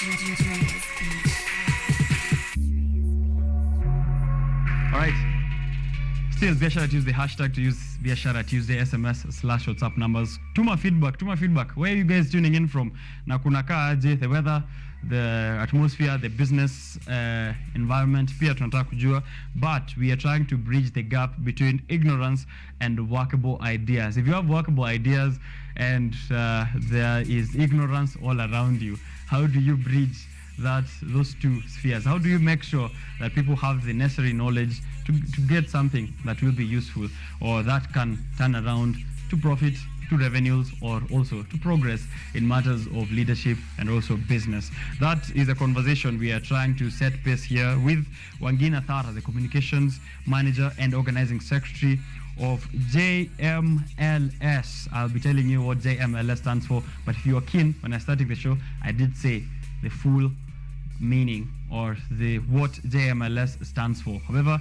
All right. Still, Biashara Tuesday, hashtag to use Biashara Tuesday, SMS/WhatsApp numbers. Tuma feedback. Where are you guys tuning in from? Na kunaka aje, the weather, the atmosphere, the business environment, pia tunataka kujua. But we are trying to bridge the gap between ignorance and workable ideas. If you have workable ideas and there is ignorance all around you, how do you bridge those two spheres? How do you make sure that people have the necessary knowledge to get something that will be useful or that can turn around to profit, to revenues, or also to progress in matters of leadership and also business? That is a conversation we are trying to set pace here with Wangina Thara, the communications manager and organizing secretary of JMLS. I'll be telling you what JMLS stands for, but if you are keen, when I started the show, I did say the full meaning or what JMLS stands for. However,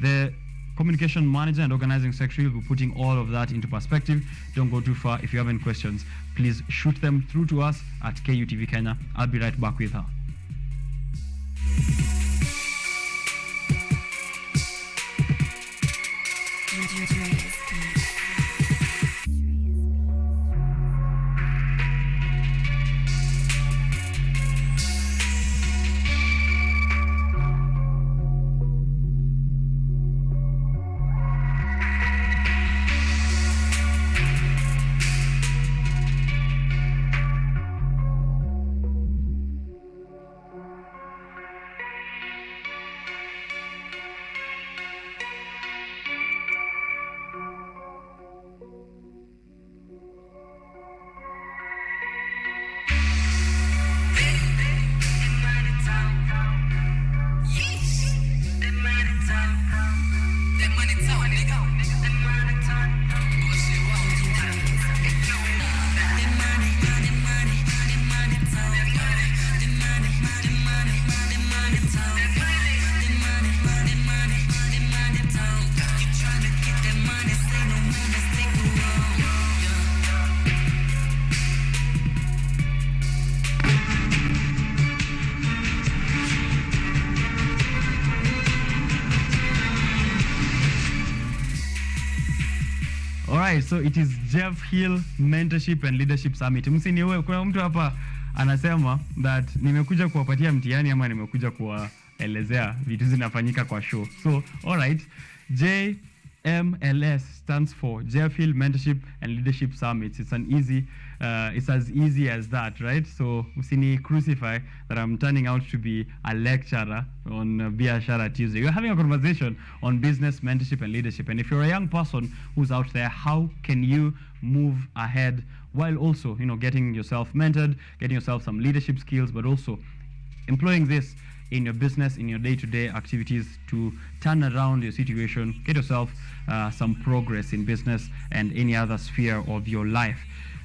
the communication manager and organizing secretary will be putting all of that into perspective. Don't go too far. If you have any questions, please shoot them through to us at KUTV Kenya. I'll be right back with her. Alright, so it is Jeff Hill Mentorship and Leadership Summit. Msiniwe, kuna mtu hapa anasema that nimekuja kuwapatia mtihani ama nimekuja kuwaelezea vitu zinafanyika kwa show. So, alright, JMLS stands for Jeff Hill Mentorship and Leadership Summit. It's as easy as that, right? So, usini crucify that I'm turning out to be a lecturer on Biashara Tuesday. We're having a conversation on business, mentorship, and leadership. And if you're a young person who's out there, how can you move ahead while also, getting yourself mentored, getting yourself some leadership skills, but also employing this in your business, in your day-to-day activities to turn around your situation, get yourself some progress in business and any other sphere of your life.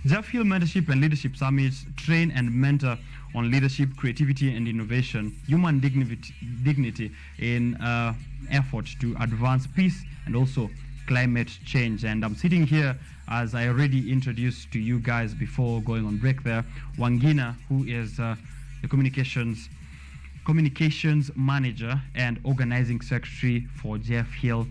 Jeff Hill Mentorship and Leadership Summits train and mentor on leadership, creativity, and innovation, human dignity in effort to advance peace and also climate change. And I'm sitting here, as I already introduced to you guys before going on break there, Wangina, who is the communications manager and organizing secretary for Jeff Hill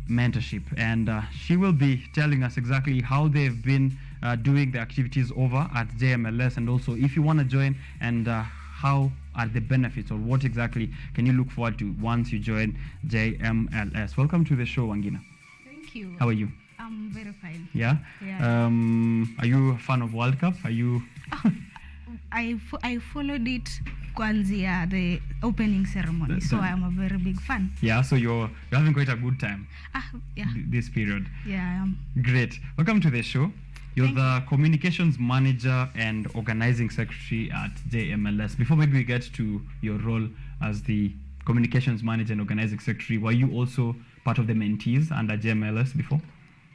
Mentorship, and she will be telling us exactly how they've been doing the activities over at JMLS, and also if you want to join, and how are the benefits, or what exactly can you look forward to once you join JMLS. Welcome to the show, Wangina. Thank you. How are you? I'm very fine. Yeah? Are you a fan of World Cup? Are you? I followed it kwanzia the opening ceremony, so I'm a very big fan. Yeah, so you're having quite a good time. Yeah. This period. Yeah, I am. Great. Welcome to the show. You're the communications manager and organizing secretary at JMLS. Before maybe we get to your role as the communications manager and organizing secretary, were you also part of the mentees under JMLS before?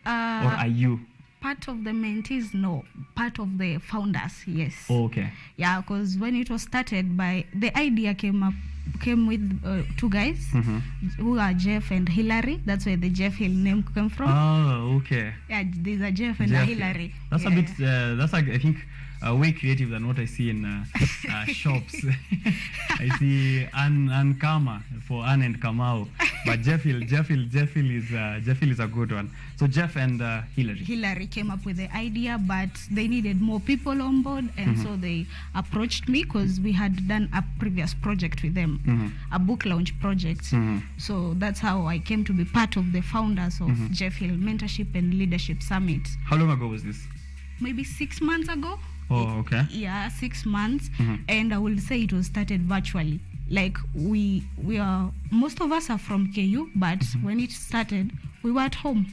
Or are you? Part of the mentees, no. Part of the founders, yes. Oh, okay. Yeah, because when it was started, the idea came with two guys who are Jeff and Hillary. That's where the Jeff Hill name came from. Oh, okay. Yeah, there's a Jeff and a Hillary. That's a bit. That's like, I think way creative than what I see in shops. I see Ann Kama for Ann and Kamau, but Jeffil is a good one. So Jeff and Hillary came up with the idea, but they needed more people on board, and so they approached me because we had done a previous project with them, a book launch project. So that's how I came to be part of the founders of Jeff Hill Mentorship and Leadership Summit. How long ago was this? Maybe 6 months ago. Oh, okay. Yeah, 6 months. And I will say it was started virtually. Like we are, most of us are from KU, but when it started, we were at home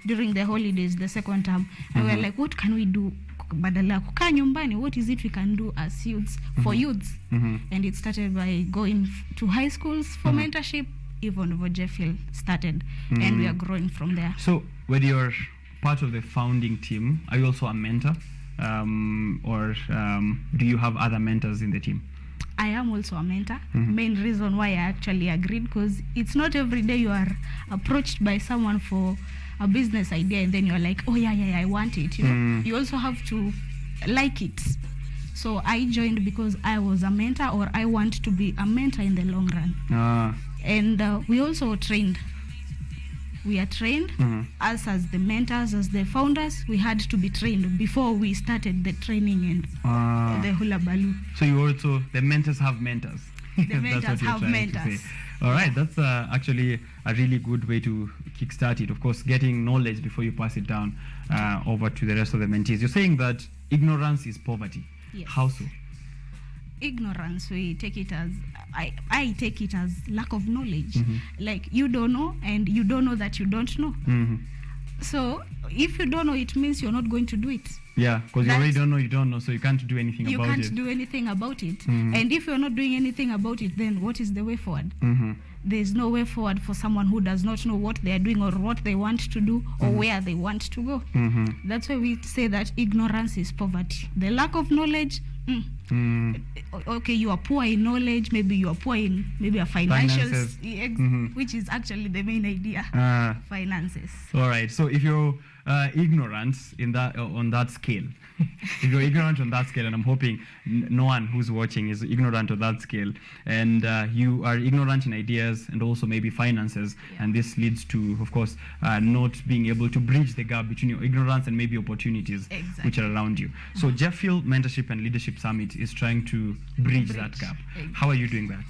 during the holidays, the second term. And we were like, what can we do? Badala kukaa nyumbani, what is it we can do as youths for youths? And it started by going to high schools for mentorship. Even Vojefil started, and we are growing from there. So when you're part of the founding team, are you also a mentor, or do you have other mentors in the team? I am also a mentor. Main reason why I actually agreed, because it's not every day you are approached by someone for a business idea and then you're like, oh yeah, I want it. You know, you also have to like it. So I joined because I was a mentor, or I want to be a mentor in the long run. And we also trained. We are trained. Us as the mentors, as the founders, we had to be trained before we started the training and the hula baloo. So you also, the mentors have mentors. The mentors have mentors. All right, that's actually a really good way to kickstart it. Of course, getting knowledge before you pass it down over to the rest of the mentees. You're saying that ignorance is poverty. Yes. How so? Ignorance, we take it as, I take it as lack of knowledge. Like you don't know, and you don't know that you don't know. So if you don't know, it means you're not going to do it. Yeah, because you already don't know, you don't know, so you can't do anything about it. You can't do anything about it. And if you're not doing anything about it, then what is the way forward? There's no way forward for someone who does not know what they are doing, or what they want to do, or where they want to go. That's why we say that ignorance is poverty. The lack of knowledge, okay, you are poor in knowledge, maybe you are poor in maybe a finances. Which is actually the main idea. Finances. All right, so if you're ignorant in that on that scale, if you're ignorant on that scale, and I'm hoping no one who's watching is ignorant on that scale, and you are ignorant in ideas and also maybe finances, and this leads to, of course, not being able to bridge the gap between your ignorance and maybe opportunities which are around you. So Jeff Field Mentorship and Leadership Summit is trying to bridge that gap. How are you doing that?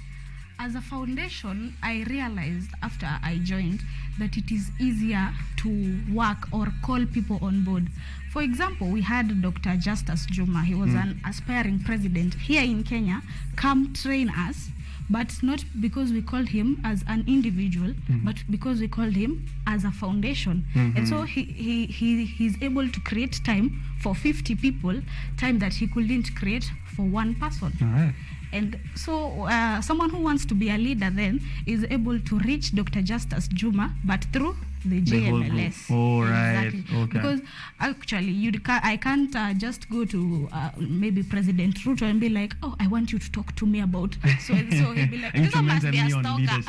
As a foundation, I realized after I joined that it is easier to work or call people on board. For example, we had Dr. Justus Juma. He was an aspiring president here in Kenya, come train us, but not because we called him as an individual, but because we called him as a foundation. And so he's able to create time for 50 people, time that he couldn't create for one person. All right. And so someone who wants to be a leader then is able to reach Dr. Justus Juma, but through the JMLS. Oh, right. Okay. Because actually, I can't just go to maybe President Ruto and be like, oh, I want you to talk to me about. So he'll be like, this one must be a stalker.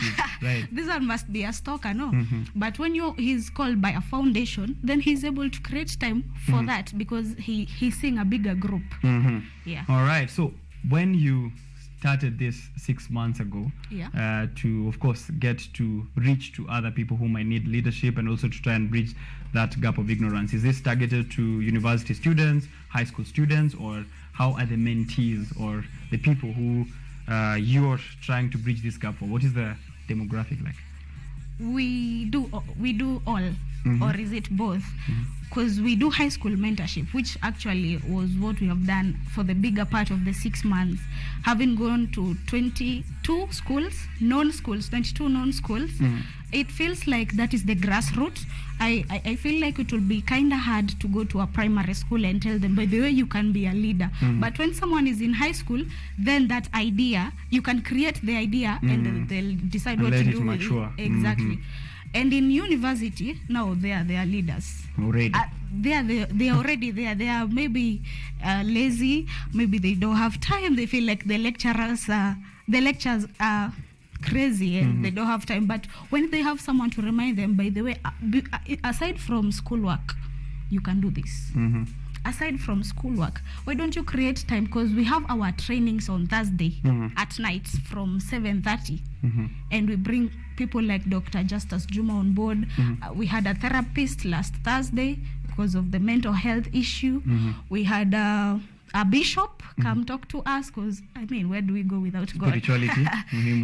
Right. This one must be a stalker, no. But when he's called by a foundation, then he's able to create time for that, because he's seeing a bigger group. Yeah. All right. So when you started this 6 months ago, to, of course, get to reach to other people who might need leadership, and also to try and bridge that gap of ignorance. Is this targeted to university students, high school students, or how are the mentees or the people who you're trying to bridge this gap for? What is the demographic like? We do all, or is it both? Because we do high school mentorship, which actually was what we have done for the bigger part of the 6 months, having gone to 22 schools, 22 non-schools. It feels like that is the grassroots. I feel like it will be kind of hard to go to a primary school and tell them, by the way, you can be a leader. But when someone is in high school, then that idea, you can create the idea and they'll decide what to do. Mature. Exactly. And in university, now they are leaders. Already. They are already there. They are maybe lazy. Maybe they don't have time. They feel like the lectures are crazy and they don't have time. But when they have someone to remind them, by the way, aside from schoolwork, you can do this. aside from schoolwork, why don't you create time? Because we have our trainings on Thursday at night from 7:30, and we bring people like Dr. Justus Juma on board. We had a therapist last Thursday because of the mental health issue. We had a bishop come talk to us, because I mean, where do we go without God? Spirituality.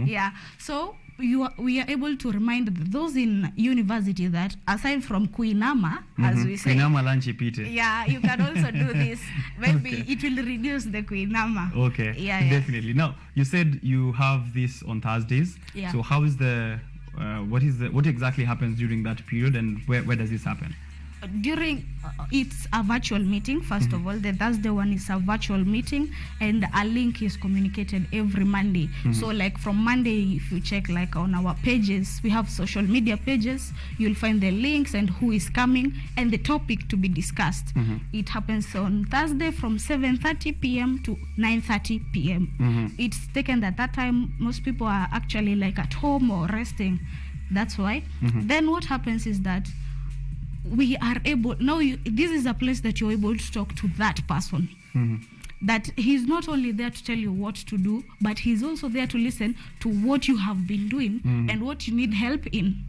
Yeah. So we are able to remind those in university that aside from kuinama, as we say, kuinama lunch ipite. Yeah, you can also do this. Maybe it will reduce the kuinama. Okay. Yeah, definitely. Now, you said you have this on Thursdays. Yeah. So how is what exactly happens during that period, and where does this happen? During it's a virtual meeting. First of all, the Thursday one is a virtual meeting, and a link is communicated every Monday. So like from Monday, if you check like on our pages, we have social media pages, you'll find the links and who is coming and the topic to be discussed. It happens on Thursday from 7:30 p.m. to 9:30 p.m. It's taken that time most people are actually like at home or resting. That's why. Then what happens is that we are able now. This is a place that you're able to talk to that person. That he's not only there to tell you what to do, but he's also there to listen to what you have been doing and what you need help in.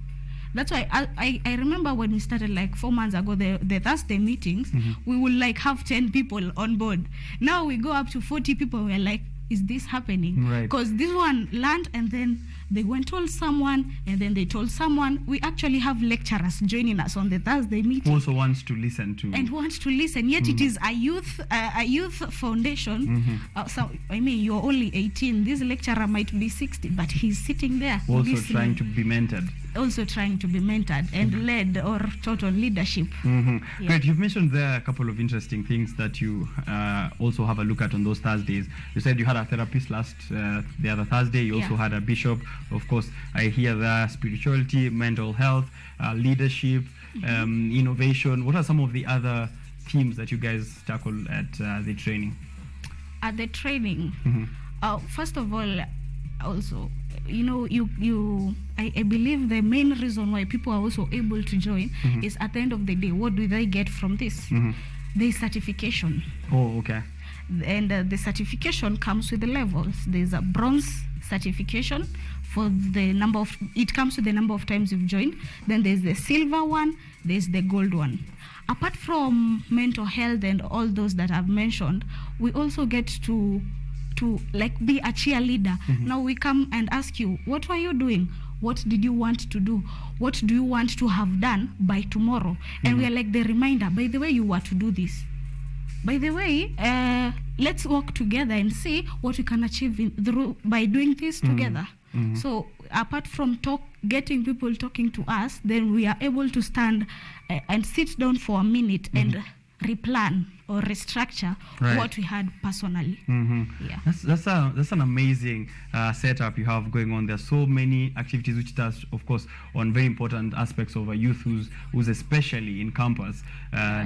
That's why I remember when we started like 4 months ago, the Thursday meetings, we would like have 10 people on board. Now we go up to 40 people. We're like, is this happening? Because this one learned, and then they went told someone, and then they told someone. We actually have lecturers joining us on the Thursday meeting. Who also wants to listen to. And wants to listen. Yet it is a youth foundation. So I mean, you're only 18. This lecturer might be 60, but he's sitting there also listening. trying to be mentored. Also trying to be mentored and led or taught on leadership. Yeah. Great. You've mentioned there a couple of interesting things that you also have a look at on those Thursdays. You said you had a therapist the other Thursday. You also had a bishop. Of course, I hear the spirituality, mental health, leadership, innovation. What are some of the other themes that you guys tackle at the training? At the training, first of all, also, you know, I believe the main reason why people are also able to join is at the end of the day, what do they get from this? There's certification. Oh, okay. And the certification comes with the levels. There's a bronze certification for the number of, it comes with the number of times you've joined. Then there's the silver one, there's the gold one. Apart from mental health and all those that I've mentioned, we also get to like be a cheerleader. Now we come and ask you, what were you doing? What did you want to do? What do you want to have done by tomorrow? And we are like the reminder, by the way, you were to do this. By the way, let's work together and see what we can achieve by doing this together. So apart from getting people talking to us, then we are able to stand and sit down for a minute and replan or restructure what we had personally. Yeah. That's an amazing setup you have going on. There's so many activities which does, of course, on very important aspects of a youth who's especially in campus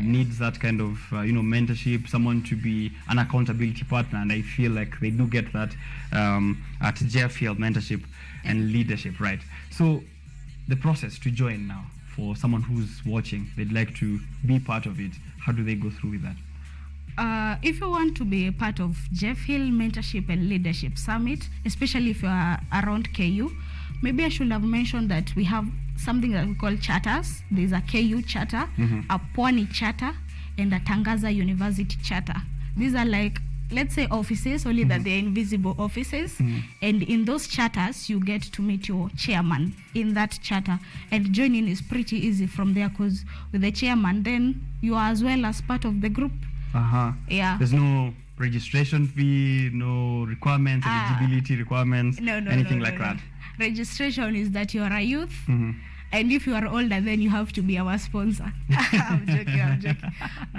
needs that kind of mentorship, someone to be an accountability partner, and I feel like they do get that at Jeffield mentorship and leadership, right? So the process to join now, for someone who's watching, they'd like to be part of it, how do they go through with that? If you want to be a part of Jeff Hill Mentorship and Leadership Summit, especially if you are around KU, maybe I should have mentioned that we have something that we call charters. There's a KU charter, a Pwani charter, and a Tangaza University charter. These are like, let's say, offices, only that they're invisible offices. And in those charters, you get to meet your chairman in that charter. And joining is pretty easy from there, because with the chairman, then you are as well as part of the group. Yeah. There's no registration fee, no requirements, eligibility requirements, anything like that. Registration is that you are a youth. And if you are older, then you have to be our sponsor. I'm joking.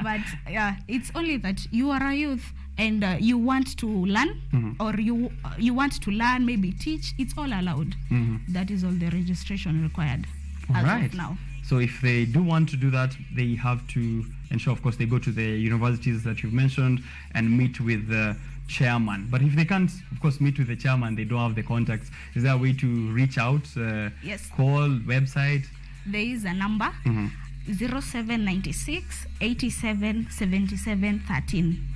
But yeah, it's only that you are a youth and you want to learn, or you want to learn, maybe teach. It's all allowed. That is all the registration required as of now. So if they do want to do that, they have to ensure, of course, they go to the universities that you've mentioned and meet with the chairman. But if they can't, of course, meet with the chairman, they don't have the contacts, is there a way to reach out? Yes. Call, website? There is a number. 0796 87 77 13.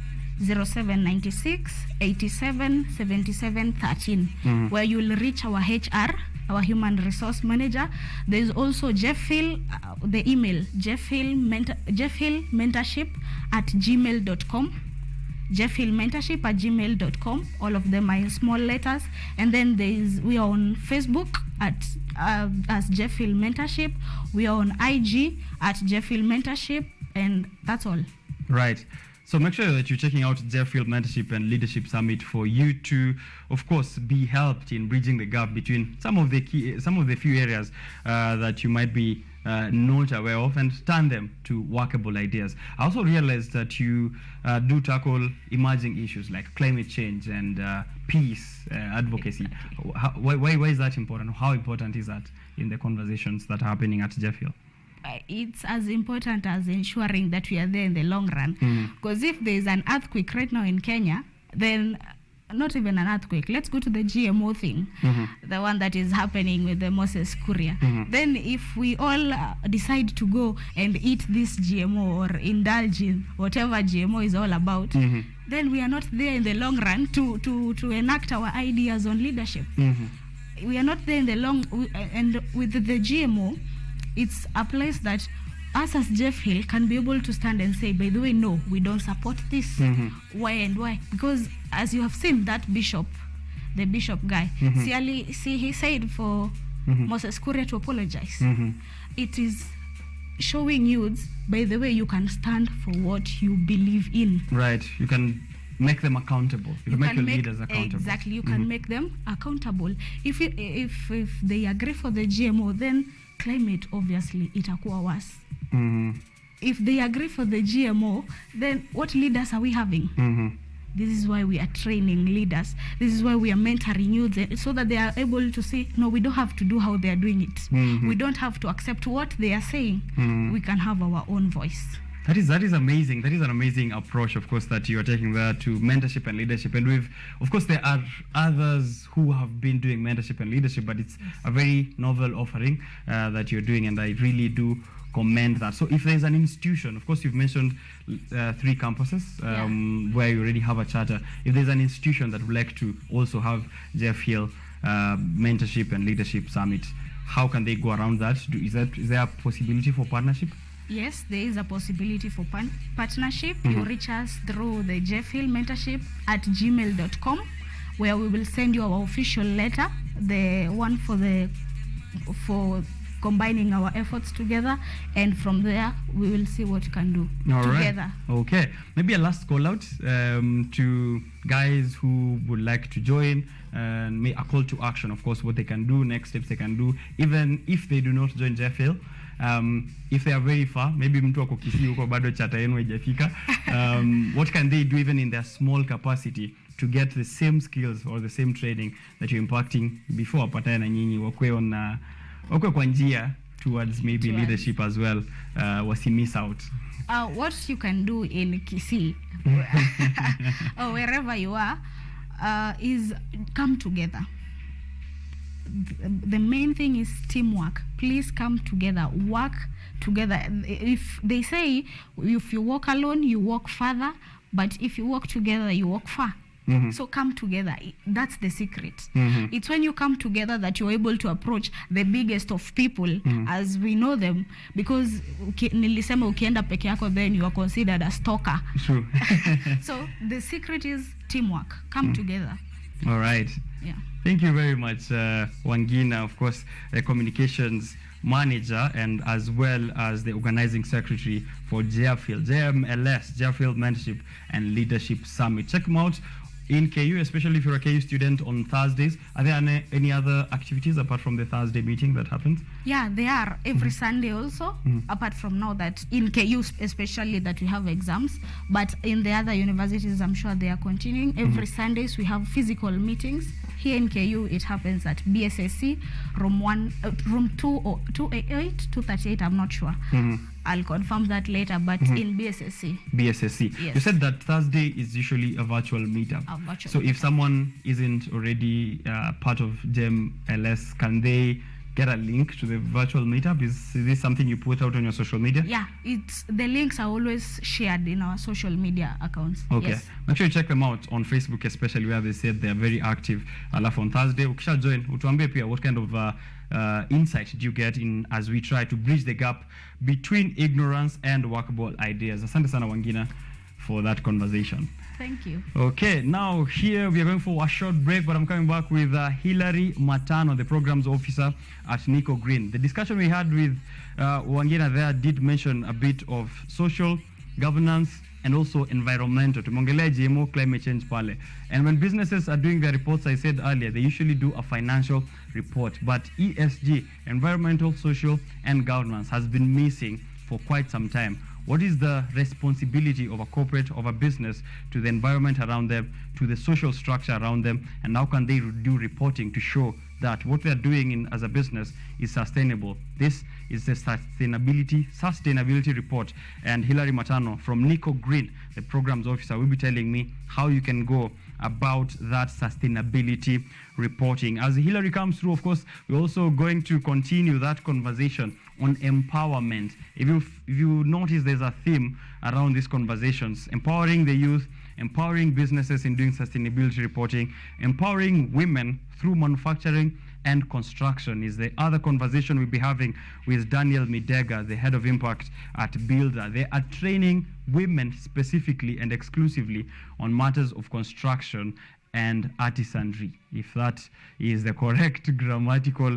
0796 87 77 13, where you'll reach our HR, our human resource manager. There is also JeffHill, the email jeffhillmentorship@gmail.com. jeffhillmentorship@gmail.com. All of them are in small letters. And then we are on Facebook as JeffHill Mentorship. We are on IG at JeffHill Mentorship, and that's all. Right. So make sure that you're checking out JeffHill Mentorship and Leadership Summit for you to, of course, be helped in bridging the gap between some of the few areas that you might be not aware of, and turn them to workable ideas. I also realized that you do tackle emerging issues like climate change and peace advocacy. Why is that important? How important is that in the conversations that are happening at JeffHill? It's as important as ensuring that we are there in the long run. Because if there is an earthquake right now in Kenya, then not even an earthquake, let's go to the GMO thing, the one that is happening with the Moses Kuria. Then if we all decide to go and eat this GMO or indulge in whatever GMO is all about, then we are not there in the long run to enact our ideas on leadership. We are not there in the and with the GMO, it's a place that us as JeffHill can be able to stand and say, by the way, no, we don't support this. Why and why? Because as you have seen, that bishop, the bishop guy, he said for Moses Kuria to apologize. It is showing youths, by the way, you can stand for what you believe in. Right. You can make them accountable. You can make your leaders accountable. Exactly. You can make them accountable. If they agree for the GMO, then climate obviously itakuwa worse. If they agree for the GMO, then what leaders are we having? This is why we are training leaders. This is why we are mentoring youth, so that they are able to say, no, we don't have to do how they are doing it. We don't have to accept what they are saying. We can have our own voice. That is amazing. That is an amazing approach, of course, that you are taking there to mentorship and leadership. And of course, there are others who have been doing mentorship and leadership, but it's a very novel offering that you're doing, and I really do commend that. So if there's an institution, of course, you've mentioned 3 campuses where you already have a charter. If there's an institution that would like to also have JeffHill Mentorship and Leadership Summit, how can they go around that? Is there a possibility for partnership? Yes, there is a possibility for partnership. You reach us through the JeffHill Mentorship at gmail.com, where we will send you our official letter, the one for combining our efforts together, and from there we will see what we can do together. Right. Okay, maybe a last call out to guys who would like to join, and a call to action, of course, what they can do, next steps they can do, even if they do not join JeffHill. If they are very far, maybe mtu wako Kisii huko bado chata yenu haijafika, what can they do even in their small capacity to get the same skills or the same training that you're impacting before apatane na nyinyi wakwe kwa njia towards maybe leadership as well, wasi miss out? What you can do in Kisii or wherever you are is come together. The main thing is teamwork. Please come together, work together. If they say if you walk alone, you walk further, but if you walk together, you walk far. So come together. That's the secret. It's when you come together that you're able to approach the biggest of people as we know them, because nilisema ukienda peke yako, then you are considered a stalker. True. So the secret is teamwork. Come together. All right. Yeah. Thank you very much, Wangina, of course, the communications manager and as well as the organizing secretary for JFL, JMLS, JFL Mentorship and Leadership Summit. Check them out in KU, especially if you're a KU student on Thursdays. Are there any other activities apart from the Thursday meeting that happens? Yeah, there are every Sunday also, apart from now that in KU especially that we have exams, but in the other universities I'm sure they are continuing. Every Sundays we have physical meetings. Here in KU it happens at BSSC, room 288, 238, I'm not sure. I'll confirm that later, but in BSSC. BSSC. Yes. You said that Thursday is usually a virtual meetup. So if someone isn't already part of GEM LS, can they get a link to the virtual meetup? Is this something you put out on your social media? Yeah, the links are always shared in our social media accounts. Okay. Yes. Make sure you check them out on Facebook, especially where they said they are very active. Alafu on Thursday, ukisha join, utuambie pia what kind of insight do you get in as we try to bridge the gap between ignorance and workable ideas. Asante sana Wangina for that conversation. Thank you. Okay, now here we are going for a short break, but I'm coming back with Hilary Matano, the programs officer at Nico Green. The discussion we had with Wangina there did mention a bit of social governance and also environmental. Tumongelea GMO, climate change pale. And when businesses are doing their reports, I said earlier, they usually do a financial report. But ESG, environmental, social, and governance, has been missing for quite some time. What is the responsibility of a corporate, of a business, to the environment around them, to the social structure around them, and how can they do reporting to show that what they're doing as a business is sustainable? This is the sustainability report, and Hilary Matano from Nico Green, the programs officer, will be telling me how you can go about that sustainability reporting. As Hilary comes through, of course, we're also going to continue that conversation on empowerment. If you notice, there's a theme around these conversations: empowering the youth, empowering businesses in doing sustainability reporting, empowering women through manufacturing and construction is the other conversation we'll be having with Daniel Midega, the head of impact at Builder. They are training women specifically and exclusively on matters of construction and artisanry, if that is the correct grammatical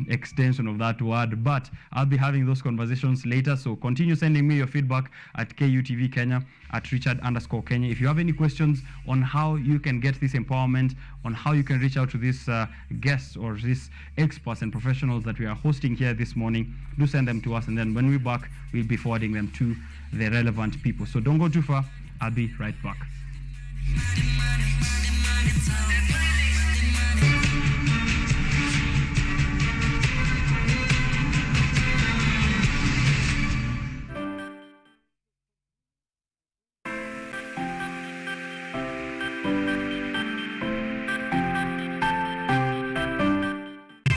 extension of that word. But I'll be having those conversations later, so continue sending me your feedback at KUTV Kenya, at Richard_Kenya. If you have any questions on how you can get this empowerment, on how you can reach out to these guests or these experts and professionals that we are hosting here this morning, do send them to us, and then when we're back, we'll be forwarding them to the relevant people. So don't go too far. I'll be right back. It's all